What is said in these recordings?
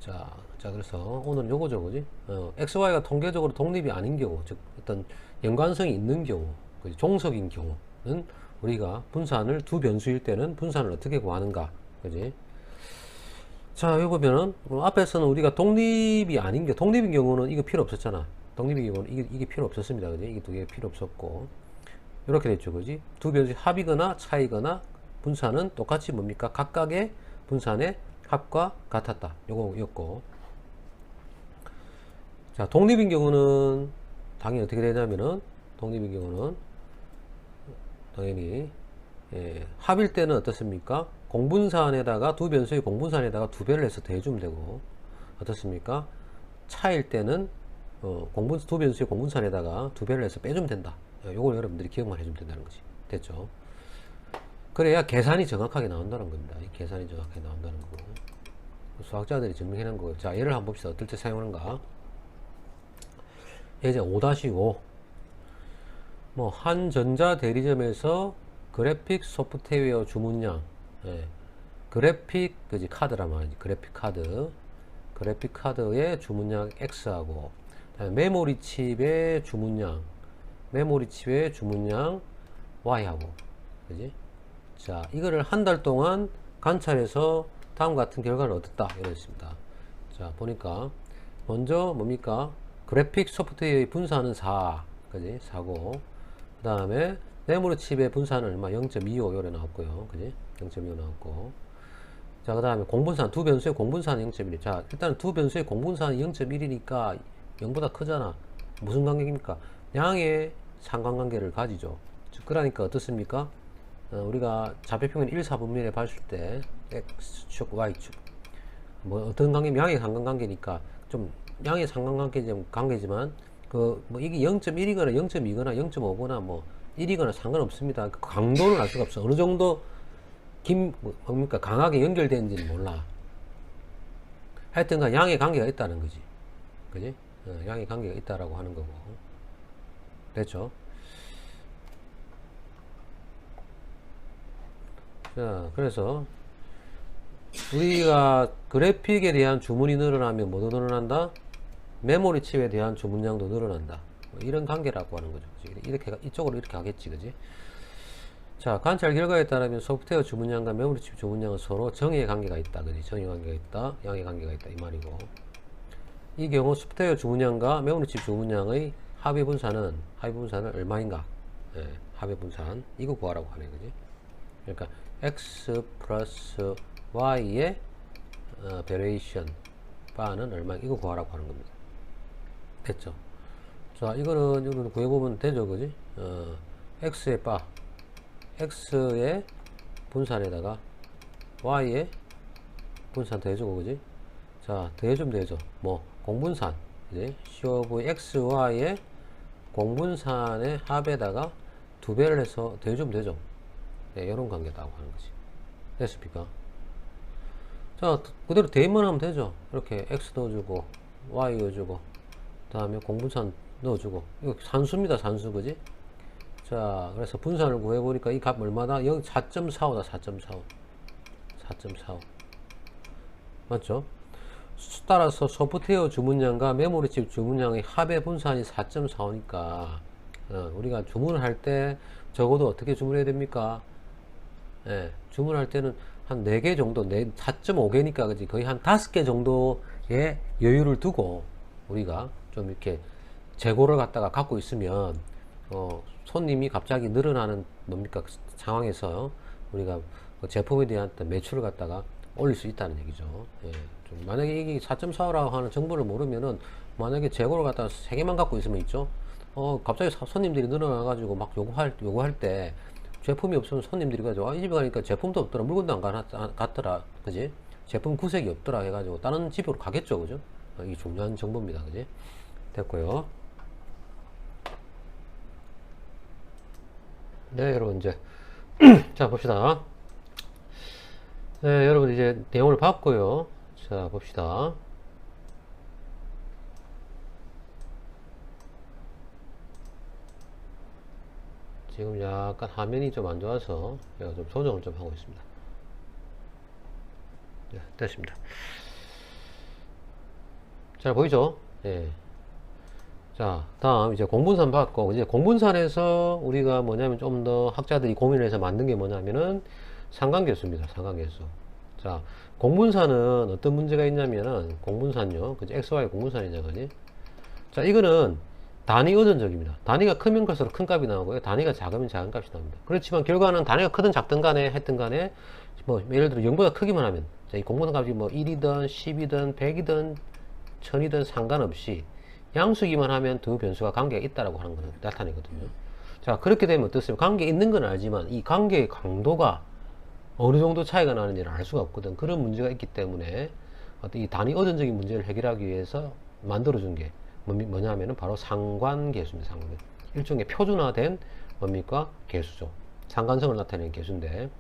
자, 그래서 오늘은 요거죠, 그지? XY가 통계적으로 독립이 아닌 경우, 즉, 어떤 연관성이 있는 경우, 그지? 종속인 경우는 우리가 분산을 두 변수일 때는 분산을 어떻게 구하는가, 그지? 자, 여기 보면은, 앞에서는 우리가 독립이 아닌 게, 독립인 경우는 이거 필요 없었잖아. 독립인 경우는 이게 필요 없었습니다, 그지? 이게 두 개 필요 없었고. 이렇게 됐죠, 그지? 두 변수의 합이거나 차이거나 분산은 똑같이 뭡니까? 각각의 분산의 합과 같았다. 요거였고. 자, 독립인 경우는 당연히 어떻게 되냐면은, 독립인 경우는 당연히 합일 때는 어떻습니까? 공분산에다가 두 변수의 공분산에다가 두 배를 해서 더해주면 되고, 어떻습니까? 차일 때는 두 변수의 공분산에다가 두 배를 해서 빼주면 된다. 요걸 여러분들이 기억만 해주면 된다는 거지. 됐죠? 그래야 계산이 정확하게 나온다는 겁니다. 이 계산이 정확하게 나온다는 거고. 수학자들이 증명해 놓은 거고. 자, 예를 한번 봅시다. 어떨 때 사용하는가? 예제 5-5. 뭐, 한 전자 대리점에서 그래픽 소프트웨어 주문량, 그래픽, 그지, 카드란 말이지. 그래픽 카드. 그래픽 카드의 주문량 X하고, 메모리 칩의 주문량, Y하고, 그지? 자, 이거를 한 달 동안 관찰해서 다음 같은 결과를 얻었다. 이랬습니다. 자, 보니까, 먼저 뭡니까? 그래픽 소프트웨어의 분산은 4, 그지? 4고, 그 다음에 메모리 칩의 분산은 얼마? 0.25 요래 나왔고요. 그지? 0.25 나왔고. 자, 그 다음에 공분산, 두 변수의 공분산은 0.1. 자, 일단 두 변수의 공분산이 0.1이니까 0보다 크잖아. 무슨 관계입니까? 양의 상관관계를 가지죠. 즉, 그러니까 어떻습니까? 우리가 좌표평면 1, 4분면에 봤을 때 X축, Y축 뭐 어떤 관계, 양의 상관관계니까 좀 양의 상관관계지만 그 뭐 이게 0.1이거나 0.2거나 0.5거나 뭐 1이거나 상관없습니다. 그 강도는 알 수가 없어. 어느 정도 뭡니까 강하게 연결되는지는 몰라. 하여튼간 양의 관계가 있다는 거지. 그지? 양의 관계가 있다라고 하는 거고. 됐죠? 자, 그래서 우리가 그래픽에 대한 주문이 늘어나면 뭐도 늘어난다? 메모리 칩에 대한 주문량도 늘어난다. 뭐 이런 관계라고 하는 거죠. 이렇게 이쪽으로 이렇게 가겠지, 그지? 자, 관찰 결과에 따르면 소프트웨어 주문량과 메모리 칩 주문량은 서로 정의 관계가 있다, 그지? 정의 관계가 있다, 양의 관계가 있다 이 말이고. 이 경우 소프트웨어 주문량과 메모리 칩 주문량의 합의 분산은 얼마인가? 합의 분산 이거 구하라고 하네, 그지? 그러니까 x 플러스 y의 베리에이션 바는 얼마? 이거 구하라고 하는 겁니다. 됐죠? 자, 이거는 구해보면 되죠, 그지? x의 바, x의 분산에다가 y의 분산 더해주고, 그지? 자, 더해주면 되죠. 뭐, 공분산, 그지? COV xy의 공분산의 합에다가 두 배를 해서 더해주면 되죠. 네, 이런 관계다고 하는 거지. 됐습니까? 자, 그대로 대입만 하면 되죠. 이렇게 x 넣어주고 y 넣어주고 그 다음에 공분산 넣어주고. 이거 산수입니다, 산수. 그지? 자, 그래서 분산을 구해보니까 이 값 얼마다? 4.45다. 4.45 4.45 맞죠? 따라서 소프트웨어 주문량과 메모리칩 주문량의 합의 분산이 4.45니까 우리가 주문을 할 때 적어도 어떻게 주문해야 됩니까? 주문할 때는 한 4개 정도, 4.5개니까, 그지? 거의 한 5개 정도의 여유를 두고, 우리가 좀 이렇게 재고를 갖고 있으면, 손님이 갑자기 늘어나는, 뭡니까? 그 상황에서 우리가 그 제품에 대한 매출을 갖다가 올릴 수 있다는 얘기죠. 좀 만약에 이게 4.45라고 하는 정보를 모르면은, 만약에 재고를 갖다가 3개만 갖고 있으면 있죠? 갑자기 손님들이 늘어나가지고 막 요구할 때, 제품이 없으면 손님들이 가지고 이 집에 가니까 제품도 없더라, 물건도 안 갔더라, 그지? 제품 구색이 없더라 해가지고 다른 집으로 가겠죠, 그죠? 이게 중요한 정보입니다, 그지? 됐고요. 네, 여러분 이제 자 봅시다. 네, 여러분 이제 내용을 봤고요. 자 봅시다. 지금 약간 화면이 좀 안 좋아서 제가 좀 조정을 좀 하고 있습니다. 네, 됐습니다. 잘 보이죠? 예. 자, 다음 이제 공분산 봤고, 이제 공분산에서 우리가 뭐냐면 좀 더 학자들이 고민을 해서 만든 게 뭐냐면은 상관계수입니다. 상관계수. 자, 공분산은 어떤 문제가 있냐면은 공분산요. 그지? XY 공분산이냐, 그지? 자, 이거는 단위 의존적입니다. 단위가 크면 클수록 큰 값이 나오고요. 단위가 작으면 작은 값이 나옵니다. 그렇지만 결과는 단위가 크든 작든 간에 했든 간에 뭐 예를 들어 0보다 크기만 하면 자, 이 공분산 값이 뭐 1이든 10이든 100이든 1000이든 상관없이 양수기만 하면 두 변수가 관계가 있다라고 하는 것을 나타내거든요. 자, 그렇게 되면 어떻습니까? 관계 있는 건 알지만 이 관계의 강도가 어느 정도 차이가 나는지를 알 수가 없거든. 그런 문제가 있기 때문에 어떤 이 단위 의존적인 문제를 해결하기 위해서 만들어준 게 뭐냐면은 바로 상관계수입니다. 상관. 일종의 표준화된 뭡니까? 계수죠. 상관성을 나타내는 계수인데,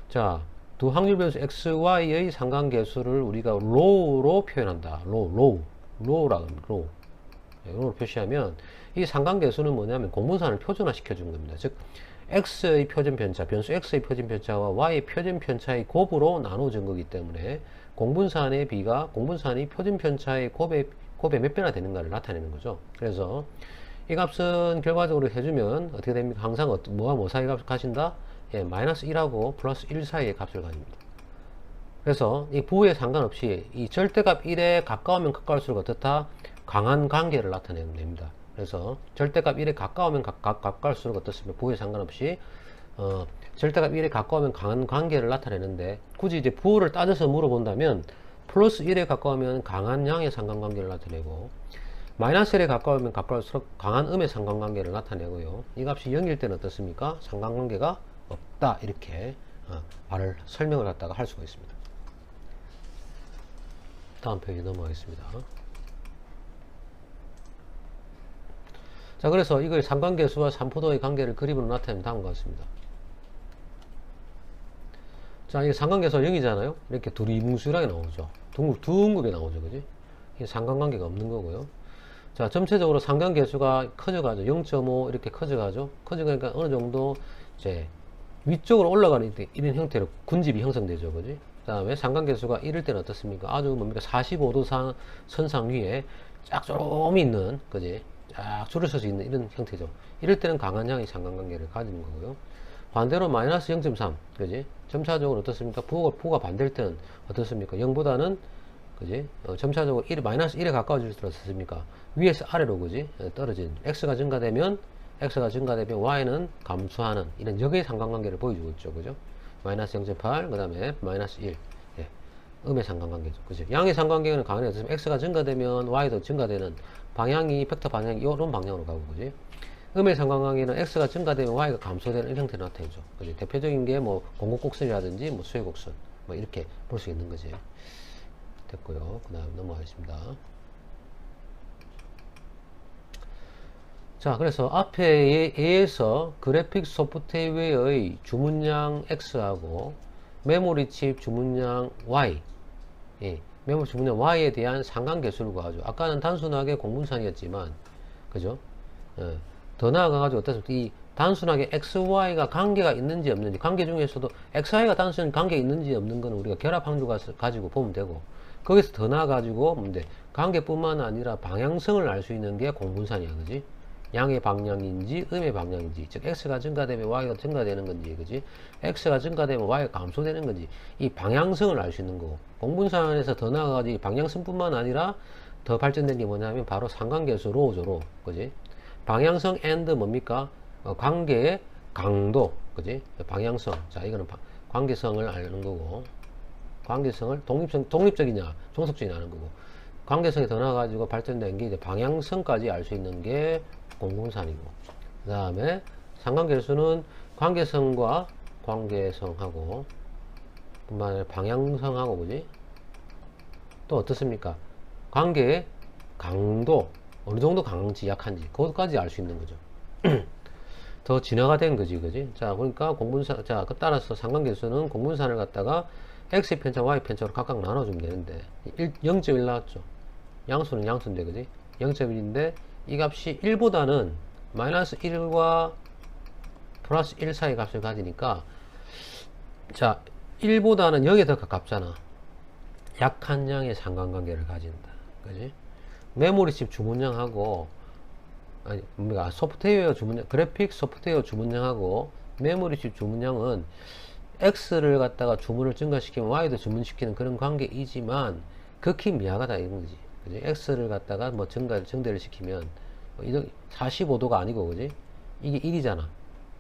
자, 두 확률 변수 xy의 상관계수를 우리가 rho로 표현한다. rho라고 합니다. rho로 표시하면 이 상관계수는 뭐냐면 공분산을 표준화 시켜준 겁니다. 즉 x의 표준편차, 변수 x의 표준편차와 y의 표준편차의 곱으로 나눠진 거기 때문에 공분산의 비가 공분산이 표준편차의 곱의 몇 배나 되는가를 나타내는 거죠. 그래서 이 값은 결과적으로 해주면 어떻게 됩니까? 항상 뭐와 뭐 사이 값을 가진다? 예, 마이너스 1하고 플러스 1 사이의 값을 가집니다. 그래서 이 부호에 상관없이 이 절대값 1에 가까우면 가까울수록 어떻다? 강한 관계를 나타내면 됩니다. 그래서 절대값 1에 가까우면 가까울수록 어떻습니까? 부호에 상관없이 절대값 1에 가까우면 강한 관계를 나타내는데 굳이 이제 부호를 따져서 물어본다면 플러스 1에 가까우면 강한 양의 상관관계를 나타내고 마이너스 1에 가까우면 가까울수록 강한 음의 상관관계를 나타내고요. 이 값이 0일 때는 어떻습니까? 상관관계가 없다. 이렇게 설명을 갖다가 할 수가 있습니다. 다음 페이지 넘어가겠습니다. 자, 그래서 이걸 상관계수와 삼포도의 관계를 그림으로 나타내면 다음과 같습니다. 자, 이게 상관계수가 0이잖아요. 이렇게 둘이 뭉술하게 나오죠. 둥글게 나오죠. 그지? 이게 상관관계가 없는 거고요. 자, 전체적으로 상관계수가 커져가죠. 0.5 이렇게 커져가죠. 커져가니까 어느 정도 이제 위쪽으로 올라가는 이런 형태로 군집이 형성되죠. 그지? 그 다음에 상관계수가 1일 때는 어떻습니까? 아주 뭡니까? 45도 선상 위에 쫙 쪼름이 있는, 그지? 쫙 줄을 서서 있는 이런 형태죠. 이럴 때는 강한 양의 상관관계를 가지는 거고요. 반대로 마이너스 0.3, 그지? 점차적으로 어떻습니까? 부호가 반대일 때는 어떻습니까? 0보다는, 그지? 점차적으로 마이너스 1에 가까워질 때 어떻습니까? 위에서 아래로, 그지? 떨어진. x가 증가되면 y는 감소하는 이런 역의 상관관계를 보여주고 있죠. 그죠? 마이너스 0.8, 그 다음에 마이너스 1. 예. 음의 상관관계죠. 그죠? 양의 상관관계는 강하게 어떻습니까? x가 증가되면 y도 증가되는 방향이, 벡터 방향이 이런 방향으로 가고, 그지? 음의 상관관계는 x가 증가되면 y가 감소되는 이런 형태로 나타내죠. 그지? 대표적인 게 뭐 공곡곡선이라든지 뭐 수외곡선 뭐 이렇게 볼 수 있는 거지. 됐고요. 그 다음 넘어가겠습니다. 자, 그래서 앞에 A에서 그래픽 소프트웨어의 주문량 X하고 메모리 칩 주문량 Y, 예, 메모리 주문량 Y에 대한 상관계수를 구하죠. 아까는 단순하게 공분산이었지만, 그죠? 예, 더 나아가가지고 어떻습니까? 이 단순하게 XY가 관계가 있는지 없는지, 관계 중에서도 XY가 단순히 관계가 있는지 없는 건 우리가 결합 확률 가지고 보면 되고, 거기서 더 나아가지고, 뭔데? 관계뿐만 아니라 방향성을 알 수 있는 게 공분산이야, 그지? 양의 방향인지 음의 방향인지, 즉 x가 증가되면 y가 증가되는 건지, 그지? x가 증가되면 y가 감소되는 건지, 이 방향성을 알 수 있는 거고, 공분산에서 더 나아가지 방향성뿐만 아니라 더 발전된 게 뭐냐면 바로 상관계수 로우죠. 그지? 방향성 and 뭡니까? 관계의 강도, 그지? 방향성. 자, 이거는 관계성을 아는 거고, 관계성을 독립적이냐 종속적이냐 하는 거고, 관계성이 더 나아가지고 발전된 게 이제 방향성까지 알 수 있는 게 공분산이고, 그 다음에 상관계수는 관계성과 관계성하고 뿐만 아니라 방향성하고, 그지? 또 어떻습니까? 관계의 강도, 어느 정도 강한지 약한지 그것까지 알 수 있는 거죠. 더 진화가 된 거지, 그지? 자, 그러니까 공분산, 자, 그 따라서 상관계수는 공분산을 갖다가 x 편차, y 편차로 각각 나눠주면 되는데 0.1 나왔죠. 양수는 양수인데, 그지? 0.1인데 이 값이 1보다는 마이너스 1과 플러스 1 사이 값을 가지니까, 자, 1보다는 0에 더 가깝잖아. 약한 양의 상관관계를 가진다. 그지? 메모리칩 주문량하고, 아니, 뭡니까? 소프트웨어 주문량, 그래픽 소프트웨어 주문량하고 메모리칩 주문량은 X를 갖다가 주문을 증가시키면 Y도 주문시키는 그런 관계이지만 극히 미약하다 이런 거지. 그지? X를 갖다가 뭐 증대를 시키면 45도가 아니고, 그지? 이게 1이잖아.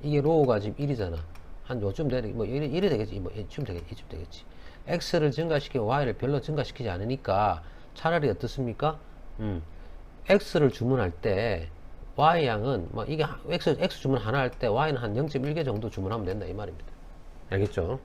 이게 로우가 지금 1이잖아. 한 요쯤 되는, 뭐, 이래 되겠지. 뭐, 이쯤 되겠지. X를 증가시키고 Y를 별로 증가시키지 않으니까 차라리 어떻습니까? X를 주문할 때 Y양은, 뭐, 이게 X 주문 하나 할 때 Y는 한 0.1개 정도 주문하면 된다. 이 말입니다. 알겠죠?